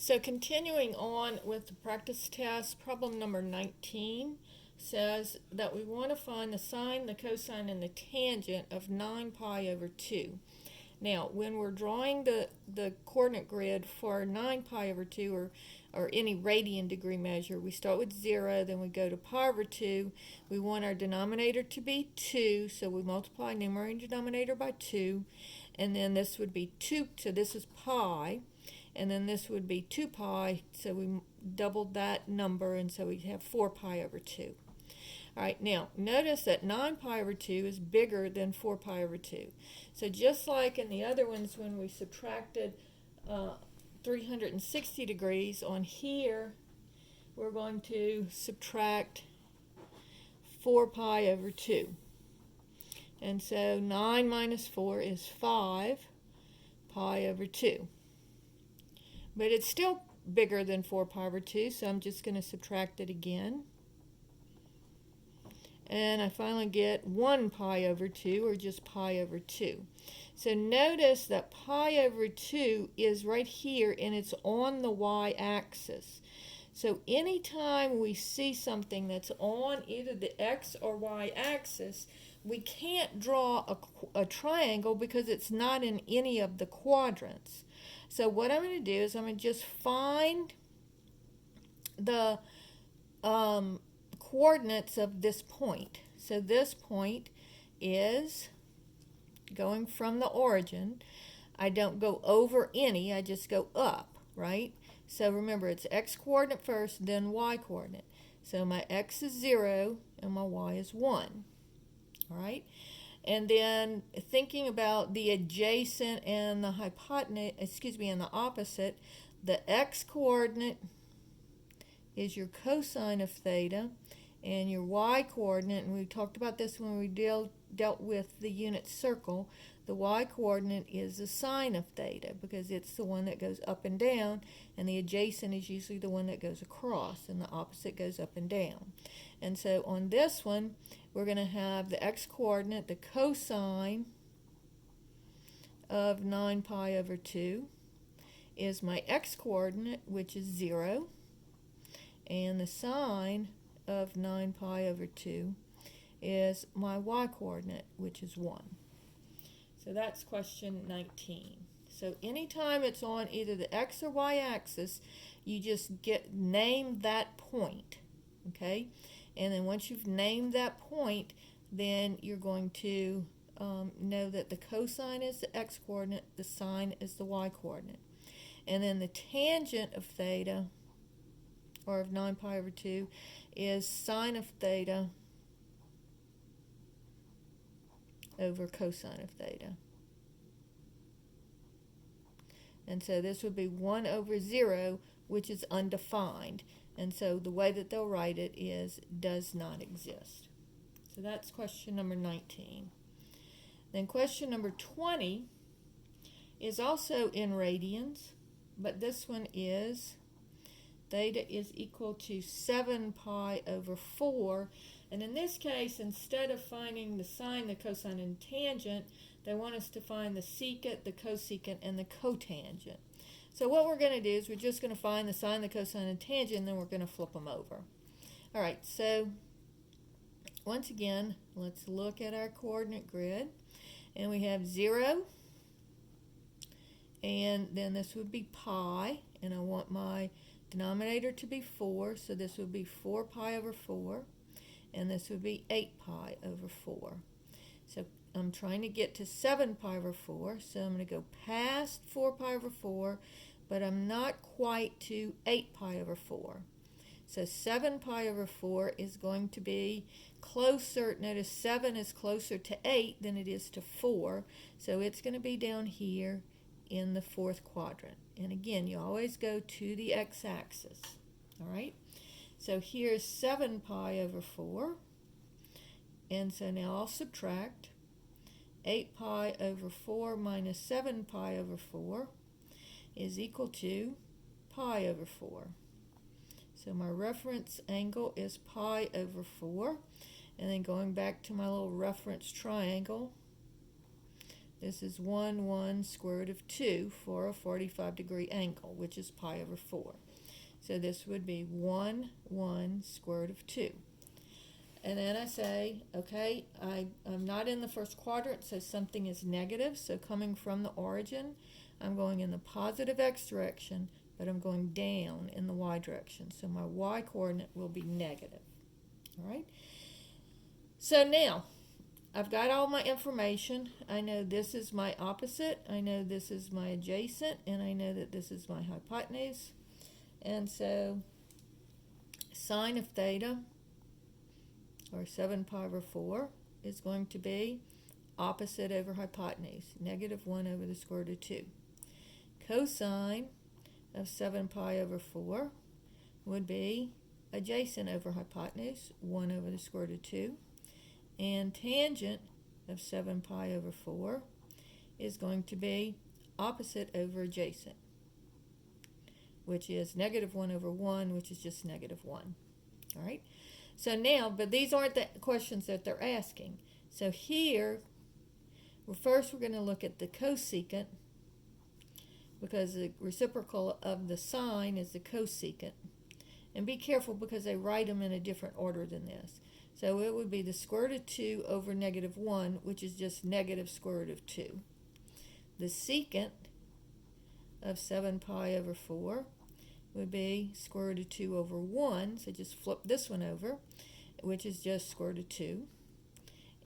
So continuing on with the practice test, problem number 19 says that we want to find the sine, the cosine, and the tangent of 9 pi over 2. Now, when we're drawing the coordinate grid for 9 pi over 2 or any radian degree measure, we start with 0, then we go to pi over 2. We want our denominator to be 2, so we multiply numerator and denominator by 2. And then this would be 2, so this is pi. And then this would be 2 pi, so we doubled that number, and so we have 4 pi over 2. All right, now notice that 9 pi over 2 is bigger than 4 pi over 2. So just like in the other ones when we subtracted 360 degrees, on here we're going to subtract 4 pi over 2. And so 9 minus 4 is 5 pi over 2. But it's still bigger than 4 pi over 2, so I'm just going to subtract it again. And I finally get 1 pi over 2, or just pi over 2. So notice that pi over 2 is right here, and it's on the y-axis. So anytime we see something that's on either the x or y-axis, we can't draw a triangle because it's not in any of the quadrants. So what I'm going to do is I'm going to just find the coordinates of this point. So this point is going from the origin. I don't go over any, I just go up, right? So remember, it's x coordinate first, then y coordinate. So my x is 0 and my y is 1. All right? And then thinking about the adjacent and the hypotenuse, and the opposite, the x coordinate is your cosine of theta, and your y coordinate, and we talked about this when we dealt with the unit circle, the y coordinate is the sine of theta because it's the one that goes up and down, and the adjacent is usually the one that goes across, and the opposite goes up and down. And so on this one, we're going to have the x coordinate, the cosine of 9 pi over 2 is my x coordinate, which is 0, and the sine of 9 pi over 2 is my y coordinate, which is 1. So that's question 19. So anytime it's on either the x or y axis, you just name that point, okay? And then once you've named that point, then you're going to know that the cosine is the x coordinate, the sine is the y coordinate. And then the tangent of theta, or of 9 pi over 2, is sine of theta over cosine of theta. And so this would be 1 over 0, which is undefined. And so the way that they'll write it is does not exist. So that's question number 19. Then question number 20 is also in radians, but this one is theta is equal to 7 pi over 4. And in this case, instead of finding the sine, the cosine, and tangent, they want us to find the secant, the cosecant, and the cotangent. So what we're going to do is we're just going to find the sine, the cosine, and tangent, and then we're going to flip them over. All right, so once again, let's look at our coordinate grid. And we have 0, and then this would be pi, and I want my denominator to be 4, so this would be 4 pi over 4, and this would be 8 pi over 4. So I'm trying to get to 7 pi over 4, so I'm going to go past 4 pi over 4, but I'm not quite to 8 pi over 4. So 7 pi over 4 is going to be closer. Notice 7 is closer to 8 than it is to 4, so it's going to be down here in the fourth quadrant. And again, you always go to the x-axis. All right? So here's 7 pi over 4. And so now I'll subtract 8 pi over 4 minus 7 pi over 4 is equal to pi over 4. So my reference angle is pi over 4. And then going back to my little reference triangle, This is 1 square root of 2 for a 45-degree angle, which is pi over 4. So this would be 1 square root of 2. And then I say, okay, I'm not in the first quadrant, so something is negative. So coming from the origin, I'm going in the positive x direction, but I'm going down in the y direction. So my y coordinate will be negative. All right? So now, I've got all my information. I know this is my opposite. I know this is my adjacent. And I know that this is my hypotenuse. And so, sine of theta, or 7 pi over 4, is going to be opposite over hypotenuse, negative 1 over the square root of 2. Cosine of 7 pi over 4 would be adjacent over hypotenuse, 1 over the square root of 2. And tangent of 7 pi over 4 is going to be opposite over adjacent, which is negative 1 over 1, which is just negative 1. All right? So now, but these aren't the questions that they're asking. So here, first we're going to look at the cosecant, because the reciprocal of the sine is the cosecant. And be careful because they write them in a different order than this. So it would be the square root of 2 over negative 1, which is just negative square root of 2. The secant of 7 pi over 4 would be square root of 2 over 1, so just flip this one over, which is just square root of 2.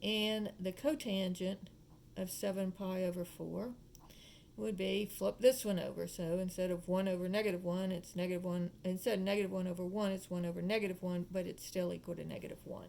And the cotangent of 7 pi over 4 would be flip this one over, so instead of 1 over negative 1, it's negative 1, instead of negative 1 over 1, it's 1 over negative 1, but it's still equal to negative 1.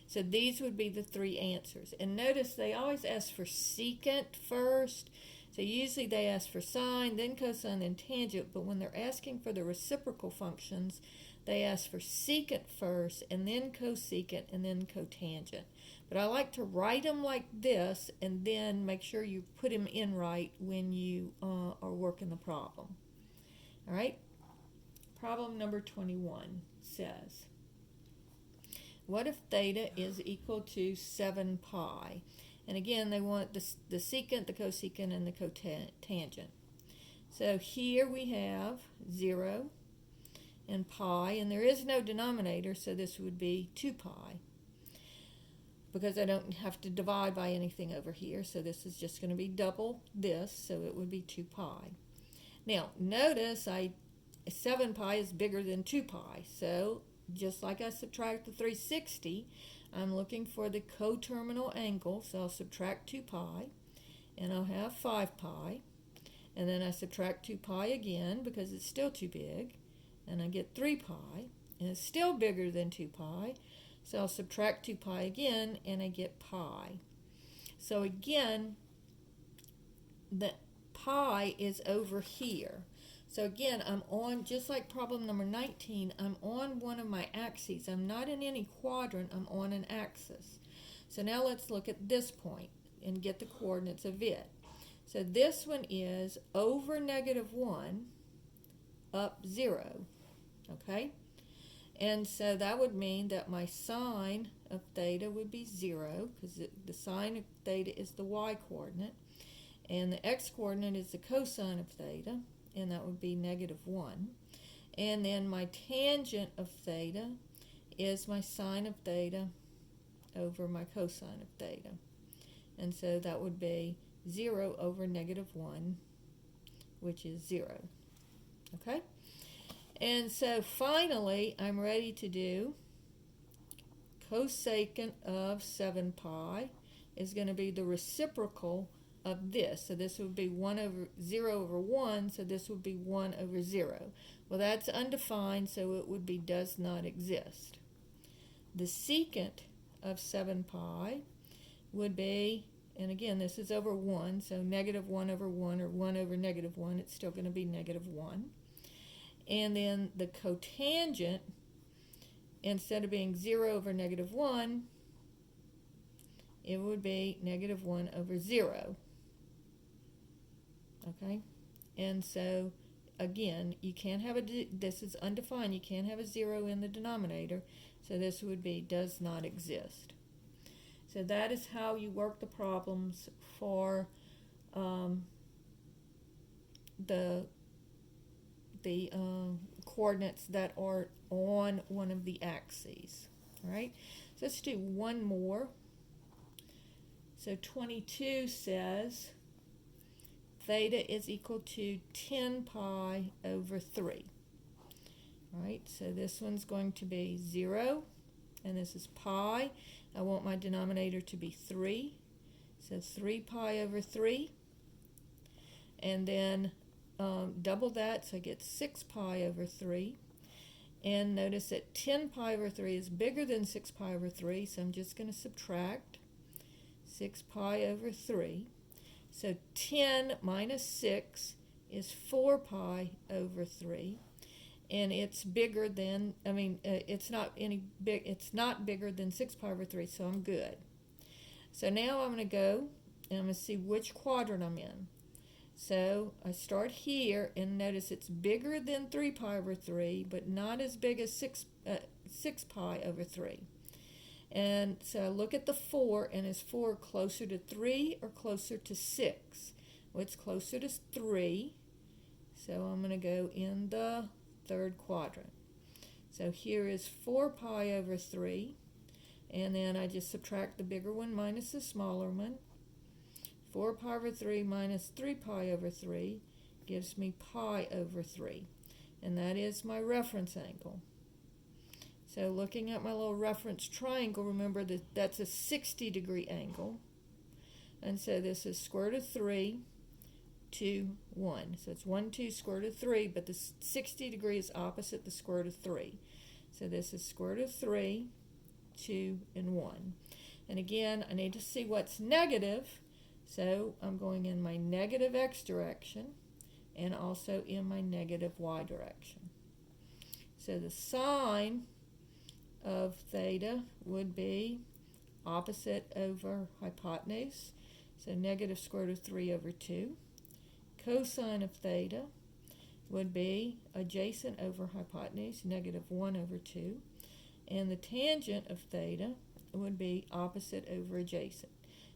So these would be the three answers. And notice they always ask for secant first. So usually they ask for sine, then cosine, then tangent, but when they're asking for the reciprocal functions, they ask for secant first, and then cosecant, and then cotangent. But I like to write them like this, and then make sure you put them in right when you are working the problem. All right? Problem number 21 says, what if theta is equal to 7 pi? And again, they want the secant, the cosecant, and the cotangent. So here we have 0 and pi, and there is no denominator, so this would be 2 pi. Because I don't have to divide by anything over here, so this is just going to be double this, so it would be 2 pi. Now, notice 7 pi is bigger than 2 pi, so just like I subtract the 360, I'm looking for the coterminal angle, so I'll subtract 2 pi, and I'll have 5 pi, and then I subtract 2 pi again because it's still too big, and I get 3 pi, and it's still bigger than 2 pi, so I'll subtract 2 pi again, and I get pi. So again, the pi is over here. So again, I'm on, just like problem number 19, I'm on one of my axes. I'm not in any quadrant, I'm on an axis. So now let's look at this point and get the coordinates of it. So this one is over negative 1, up 0, okay? And so that would mean that my sine of theta would be 0, because the sine of theta is the y-coordinate, and the x-coordinate is the cosine of theta, and that would be negative 1. And then my tangent of theta is my sine of theta over my cosine of theta. And so that would be 0 over negative 1, which is 0. Okay? And so finally, I'm ready to do cosecant of 7 pi is going to be the reciprocal of this. So this would be 1 over 0 over 1, so this would be 1 over 0. Well, that's undefined, so it would be does not exist. The secant of 7 pi would be, and again, this is over 1, so negative 1 over 1, or 1 over negative 1, it's still going to be negative 1. And then the cotangent, instead of being 0 over negative 1, it would be negative 1 over 0. Okay? And so, again, you can't have this is undefined, you can't have a 0 in the denominator, so this would be does not exist. So that is how you work the problems for um, the coordinates that are on one of the axes. All right, so let's do one more. So 22 says theta is equal to 10 pi over 3. All right, so this one's going to be 0, and this is pi. I want my denominator to be 3, so 3 pi over 3. And then double that, so I get 6 pi over 3. And notice that 10 pi over 3 is bigger than 6 pi over 3, so I'm just going to subtract 6 pi over 3. So 10 minus 6 is 4 pi over 3. And it's bigger than, it's not bigger than 6 pi over 3, so I'm good. So now I'm going to go and I'm going to see which quadrant I'm in. So I start here, and notice it's bigger than 3 pi over 3, but not as big as 6 pi over 3. And so I look at the 4, and is 4 closer to 3 or closer to 6? Well, it's closer to 3, so I'm going to go in the third quadrant. So here is 4 pi over 3, and then I just subtract the bigger one minus the smaller one. 4 pi over 3 minus 3 pi over 3 gives me pi over 3, and that is my reference angle. So looking at my little reference triangle, remember that that's a 60-degree angle, and so this is square root of 3, 2, 1. So it's 1, 2, square root of 3, but the 60 degree is opposite the square root of 3. So this is square root of 3, 2, and 1. And again, I need to see what's negative, so I'm going in my negative x direction and also in my negative y direction. So the sine of theta would be opposite over hypotenuse, so negative square root of 3 over 2. Cosine of theta would be adjacent over hypotenuse, negative 1 over 2. And the tangent of theta would be opposite over adjacent,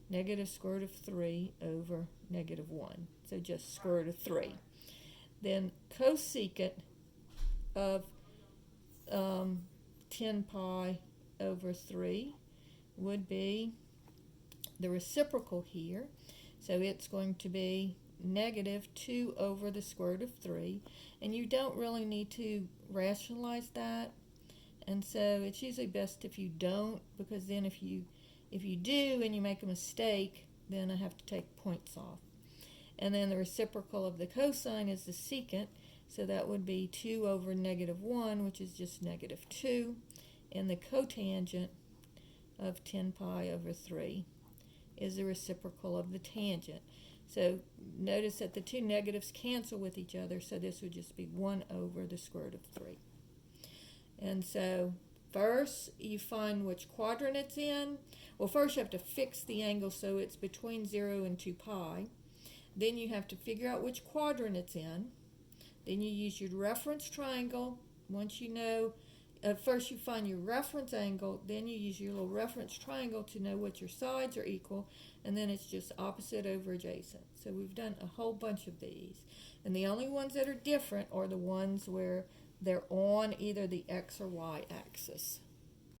negative square root of 3 over negative 1. So just square root of 3. Then cosecant of 10 pi over 3 would be the reciprocal here. So it's going to be negative 2 over the square root of 3. And you don't really need to rationalize that. And so it's usually best if you don't, because then if you do and you make a mistake, then I have to take points off. And then the reciprocal of the cosine is the secant, so that would be 2 over negative 1, which is just negative 2. And the cotangent of 10 pi over 3 is the reciprocal of the tangent. So notice that the two negatives cancel with each other, so this would just be 1 over the square root of 3. And so first you find which quadrant it's in. Well, first you have to fix the angle so it's between 0 and 2 pi. Then you have to figure out which quadrant it's in. Then you use your reference triangle. Once you know, first you find your reference angle, then you use your little reference triangle to know what your sides are equal, and then it's just opposite over adjacent. So we've done a whole bunch of these. And the only ones that are different are the ones where they're on either the x or y axis.